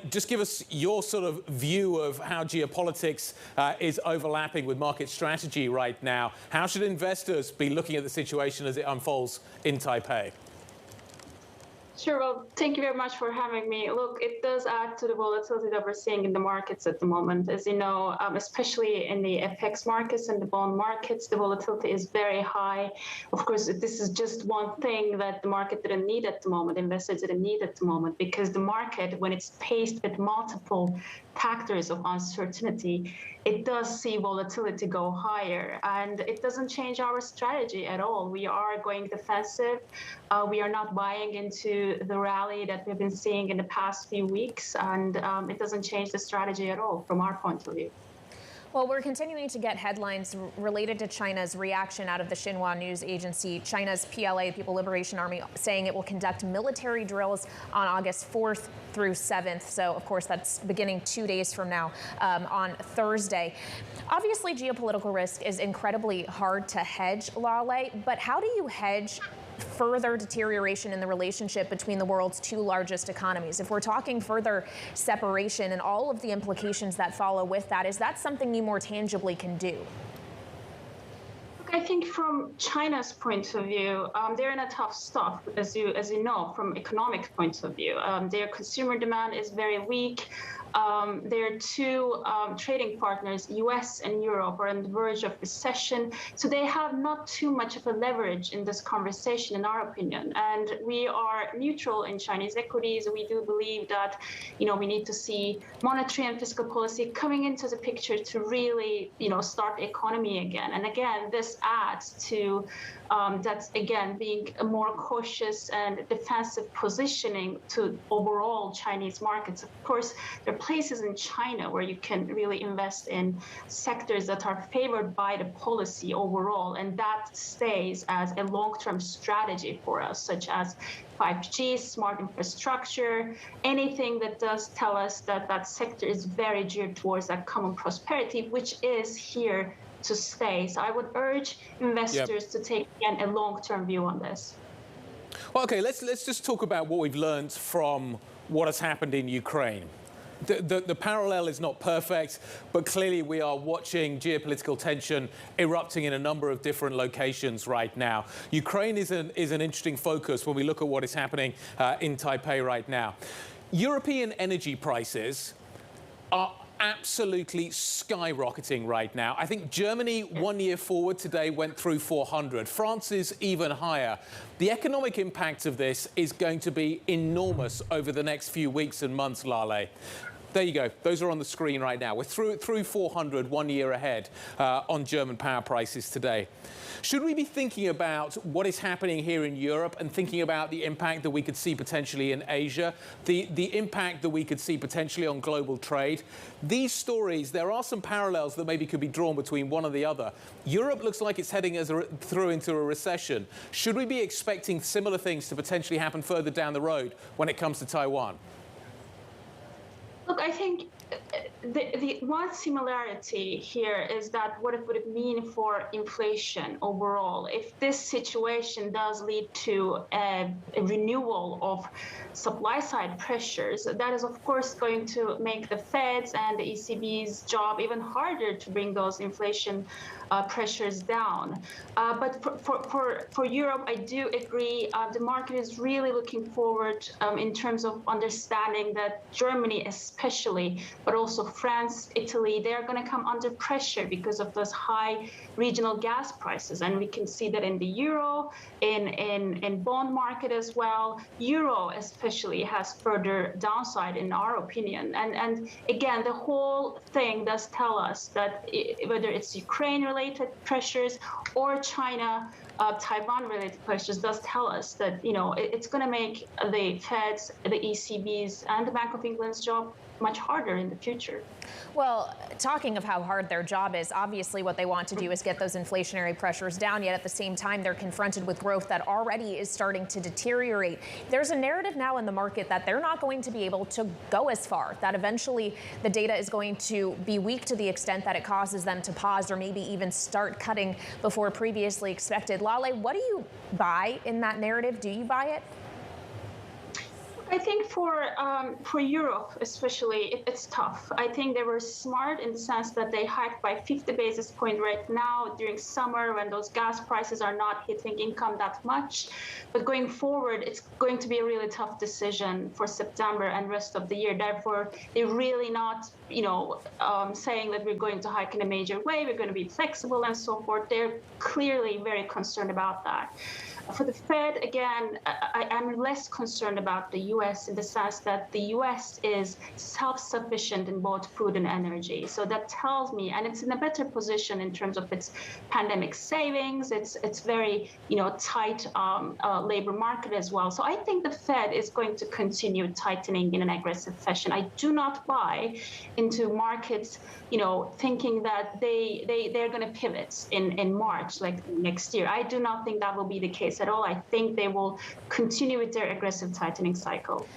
just give us your sort of view of how geopolitics is overlapping with market strategy right now. How should investors be looking at the situation as it unfolds in Taipei? Sure. Well, thank you very much for having me. Look, it does add to the volatility that we're seeing in the markets at the moment. As you know, especially in the FX markets and the bond markets, the volatility is very high. Of course, this is just one thing that the market didn't need at the moment, investors didn't need at the moment, because the market, when it's paced with multiple factors of uncertainty, it does see volatility go higher, and it doesn't change our strategy at all. We are going defensive. We are not buying into the rally that we've been seeing in the past few weeks, and it doesn't change the strategy at all from our point of view. Well, we're continuing to get headlines related to China's reaction out of the Xinhua news agency. China's PLA, People Liberation Army, saying it will conduct military drills on August 4th through 7th. So, of course, that's beginning 2 days from now on Thursday. Obviously, geopolitical risk is incredibly hard to hedge, Lale, but how do you hedge further deterioration in the relationship between the world's two largest economies? If we're talking further separation and all of the implications that follow with that, is that something you more tangibly can do? Look, I think from China's point of view, they're in a tough spot, as you know, from economic point of view. Their consumer demand is very weak. Their two trading partners, US and Europe, are on the verge of recession. So they have not too much of a leverage in this conversation, in our opinion. And we are neutral in Chinese equities. We do believe that, we need to see monetary and fiscal policy coming into the picture to really, start the economy again. And again, this adds to that's, again, being a more cautious and defensive positioning to overall Chinese markets. Of course, there are places in China where you can really invest in sectors that are favored by the policy overall, and that stays as a long-term strategy for us, such as 5G, smart infrastructure, anything that does tell us that that sector is very geared towards that common prosperity, which is here to stay. So I would urge investors to take, again, a long-term view on this. Well, okay, let's just talk about what we've learned from what has happened in Ukraine. The parallel is not perfect, but clearly we are watching geopolitical tension erupting in a number of different locations right now. Ukraine is an interesting focus when we look at what is happening in Taipei right now. European energy prices are absolutely skyrocketing right now. I think Germany 1 year forward today went through 400. France is even higher. The economic impact of this is going to be enormous over the next few weeks and months, Lale. There you go. Those are on the screen right now. We're through 400 1 year ahead on German power prices today. Should we be thinking about what is happening here in Europe and thinking about the impact that we could see potentially in Asia, the impact that we could see potentially on global trade? These stories, there are some parallels that maybe could be drawn between one or the other. Europe looks like it's heading through into a recession. Should we be expecting similar things to potentially happen further down the road when it comes to Taiwan? Look, I think the one similarity here is that what it would mean for inflation overall. If this situation does lead to a renewal of supply side pressures, that is, of course, going to make the Fed's and the ECB's job even harder to bring those inflation pressures down. But for Europe, I do agree. The market is really looking forward in terms of understanding that Germany especially, but also France, Italy, they are going to come under pressure because of those high regional gas prices. And we can see that in the euro, in bond market as well. Euro especially has further downside in our opinion. And again, the whole thing does tell us that whether it's Ukraine-related pressures or China, Taiwan-related pressures does tell us that, it's going to make the Fed's, the ECB's, and the Bank of England's job much harder in the future. Well, talking of how hard their job is, obviously what they want to do is get those inflationary pressures down, yet at the same time they're confronted with growth that already is starting to deteriorate. There's a narrative now in the market that they're not going to be able to go as far, that eventually the data is going to be weak to the extent that it causes them to pause or maybe even start cutting before previously expected. Lale, what do you buy in that narrative? Do you buy it? I think for Europe especially, it's tough. I think they were smart in the sense that they hiked by 50 basis points right now during summer when those gas prices are not hitting income that much. But going forward, it's going to be a really tough decision for September and rest of the year. Therefore, they're really not, saying that we're going to hike in a major way. We're going to be flexible and so forth. They're clearly very concerned about that. For the Fed, again, I'm less concerned about the U.S. in the sense that the U.S. is self-sufficient in both food and energy. So that tells me, and it's in a better position in terms of its pandemic savings. It's very, tight labor market as well. So I think the Fed is going to continue tightening in an aggressive fashion. I do not buy into markets, thinking that they're going to pivot in March, like next year. I do not think that will be the case at all. I think they will continue with their aggressive tightening cycle.